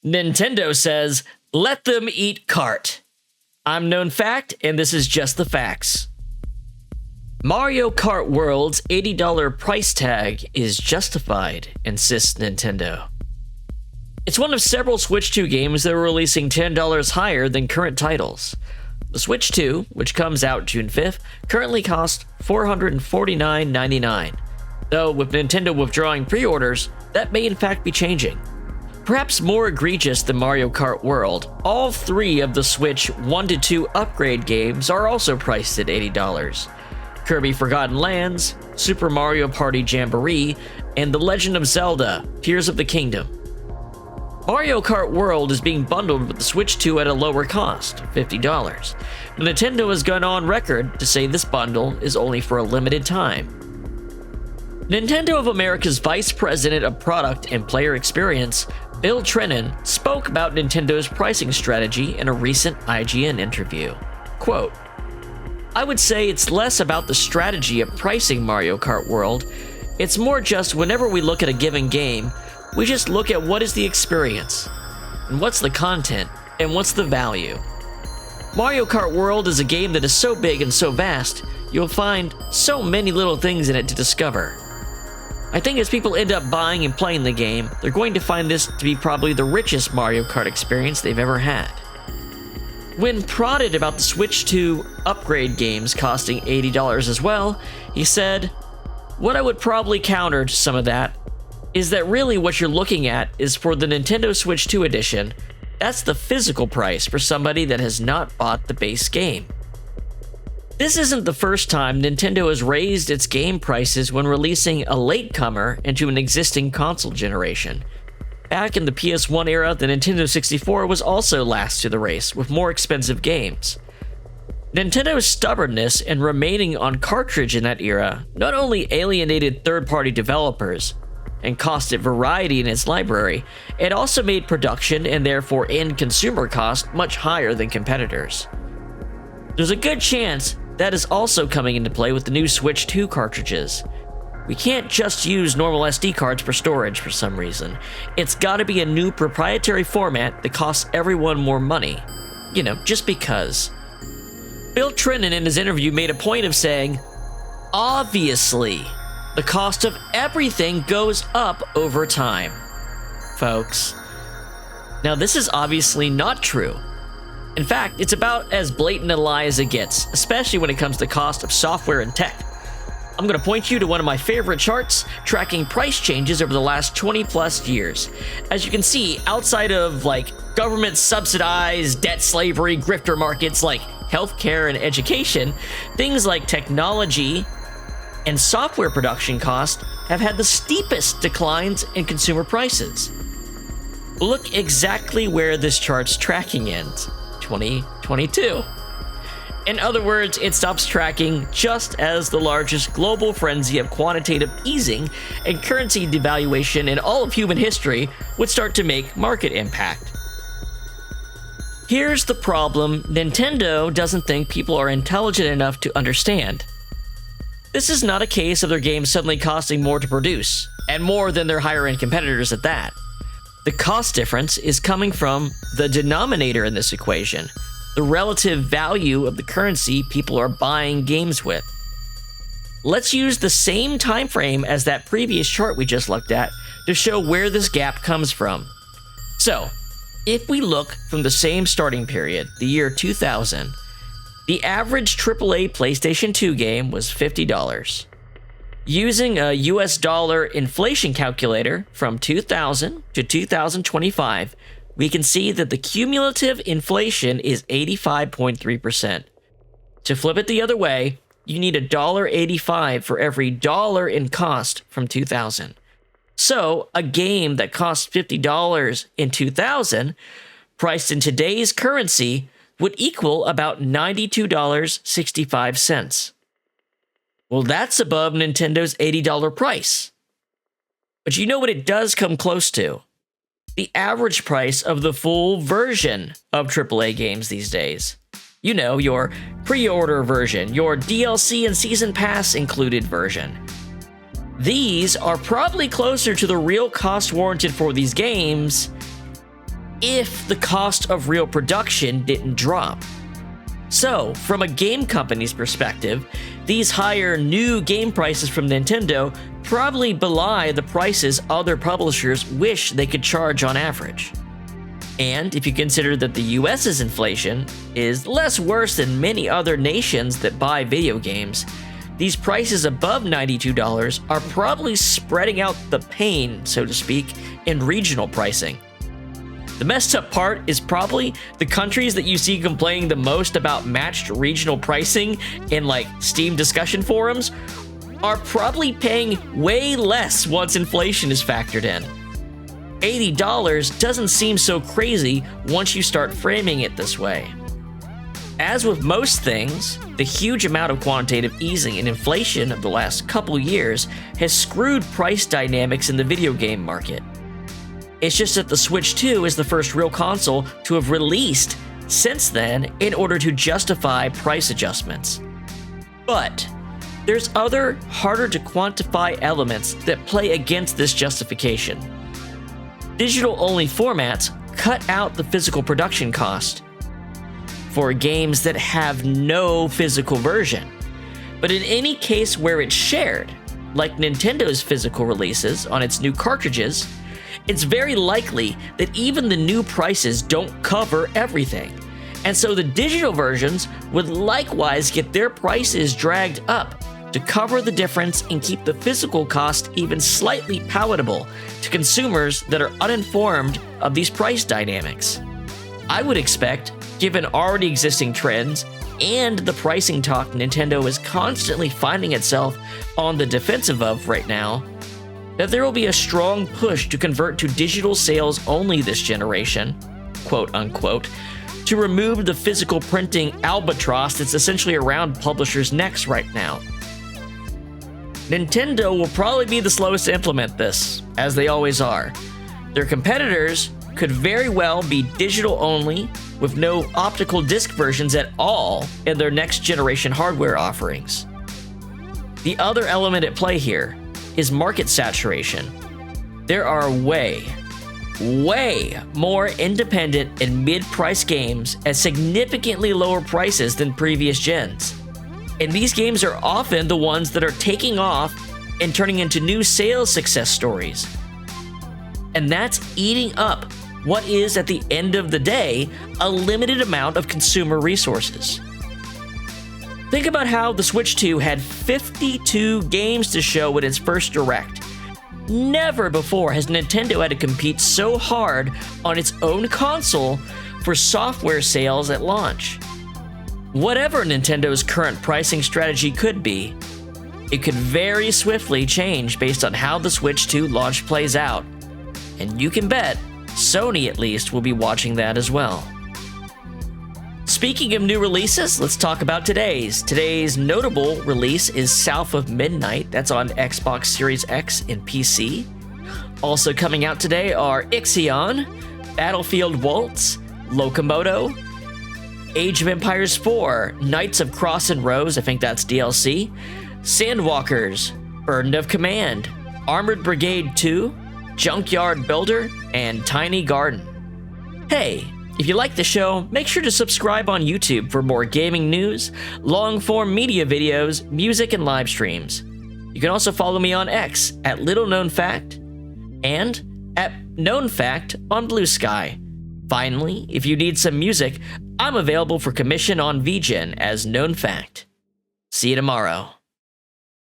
Nintendo says, let them eat cart. I'm known fact, and this is just the facts. Mario Kart World's $80 price tag is justified, insists Nintendo. It's one of several Switch 2 games that are releasing $10 higher than current titles. The Switch 2, which comes out June 5th, currently costs $449.99. Though with Nintendo withdrawing pre-orders, that may in fact be changing. Perhaps more egregious than Mario Kart World, all three of the Switch 1-2 upgrade games are also priced at $80. Kirby Forgotten Lands, Super Mario Party Jamboree, and The Legend of Zelda, Tears of the Kingdom. Mario Kart World is being bundled with the Switch 2 at a lower cost, $50. But Nintendo has gone on record to say this bundle is only for a limited time. Nintendo of America's Vice President of Product and Player Experience, Bill Trinen, spoke about Nintendo's pricing strategy in a recent IGN interview. Quote, I would say it's less about the strategy of pricing Mario Kart World. It's more just whenever we look at a given game, we just look at what is the experience, and what's the content, and what's the value. Mario Kart World is a game that is so big and so vast, you'll find so many little things in it to discover. I think as people end up buying and playing the game, they're going to find this to be probably the richest Mario Kart experience they've ever had. When prodded about the Switch 2 upgrade games costing $80 as well, he said, what I would probably counter to some of that is that really what you're looking at is for the Nintendo Switch 2 edition, that's the physical price for somebody that has not bought the base game. This isn't the first time Nintendo has raised its game prices when releasing a latecomer into an existing console generation. Back in the PS1 era, the Nintendo 64 was also last to the race with more expensive games. Nintendo's stubbornness and remaining on cartridge in that era not only alienated third-party developers and costed variety in its library, it also made production and therefore end consumer cost much higher than competitors. There's a good chance that is also coming into play with the new Switch 2 cartridges. We can't just use normal SD cards for storage for some reason. It's gotta be a new proprietary format that costs everyone more money. You know, just because. Bill Trinen in his interview made a point of saying, obviously, the cost of everything goes up over time, folks. Now, this is obviously not true. In fact, it's about as blatant a lie as it gets, especially when it comes to cost of software and tech. I'm going to point you to one of my favorite charts tracking price changes over the last 20 plus years. As you can see, outside of government subsidized debt slavery grifter markets like healthcare and education, things like technology and software production costs have had the steepest declines in consumer prices. Look exactly where this chart's tracking ends, 2022. In other words, it stops tracking just as the largest global frenzy of quantitative easing and currency devaluation in all of human history would start to make market impact. Here's the problem Nintendo doesn't think people are intelligent enough to understand. This is not a case of their games suddenly costing more to produce, and more than their higher-end competitors at that. The cost difference is coming from the denominator in this equation, the relative value of the currency people are buying games with. Let's use the same time frame as that previous chart we just looked at to show where this gap comes from. So, if we look from the same starting period, the year 2000, the average AAA PlayStation 2 game was $50. Using a US dollar inflation calculator from 2000 to 2025, we can see that the cumulative inflation is 85.3%. To flip it the other way, you need $1.85 for every dollar in cost from 2000. So, a game that cost $50 in 2000, priced in today's currency, would equal about $92.65. Well, that's above Nintendo's $80 price. But you know what it does come close to? The average price of the full version of AAA games these days. You know, your pre-order version, your DLC and season pass included version. These are probably closer to the real cost warranted for these games if the cost of real production didn't drop. So, from a game company's perspective, these higher new game prices from Nintendo probably belie the prices other publishers wish they could charge on average. And if you consider that the US's inflation is less worse than many other nations that buy video games, these prices above $92 are probably spreading out the pain, so to speak, in regional pricing. The messed up part is probably the countries that you see complaining the most about matched regional pricing in like Steam discussion forums are probably paying way less once inflation is factored in. $80 doesn't seem so crazy once you start framing it this way. As with most things, the huge amount of quantitative easing and inflation of the last couple years has screwed price dynamics in the video game market. It's just that the Switch 2 is the first real console to have released since then in order to justify price adjustments. But there's other, harder to quantify elements that play against this justification. Digital-only formats cut out the physical production cost for games that have no physical version. But in any case where it's shared, like Nintendo's physical releases on its new cartridges, it's very likely that even the new prices don't cover everything. And so the digital versions would likewise get their prices dragged up to cover the difference and keep the physical cost even slightly palatable to consumers that are uninformed of these price dynamics. I would expect, given already existing trends and the pricing talk Nintendo is constantly finding itself on the defensive of right now, that there will be a strong push to convert to digital sales only this generation, quote unquote, to remove the physical printing albatross that's essentially around publishers' necks right now. Nintendo will probably be the slowest to implement this, as they always are. Their competitors could very well be digital only, with no optical disc versions at all in their next generation hardware offerings. The other element at play here is market saturation. There are way more independent and mid-price games at significantly lower prices than previous gens. And these games are often the ones that are taking off and turning into new sales success stories. And that's eating up what is, at the end of the day, a limited amount of consumer resources. Think about how the Switch 2 had 52 games to show at its first Direct. Never before has Nintendo had to compete so hard on its own console for software sales at launch. Whatever Nintendo's current pricing strategy could be, it could very swiftly change based on how the Switch 2 launch plays out. And you can bet Sony at least will be watching that as well. Speaking of new releases, let's talk about today's. Today's notable release is South of Midnight. That's on Xbox Series X and PC. Also coming out today are Ixion, Battlefield Waltz, Locomoto, Age of Empires 4, Knights of Cross and Rose, I think that's DLC, Sandwalkers, Burden of Command, Armored Brigade 2, Junkyard Builder, and Tiny Garden. Hey, if you like the show, make sure to subscribe on YouTube for more gaming news, long-form media videos, music, and live streams. You can also follow me on X at Little Known Fact and at Known Fact on Blue Sky. Finally, if you need some music, I'm available for commission on VGen as Known Fact. See you tomorrow.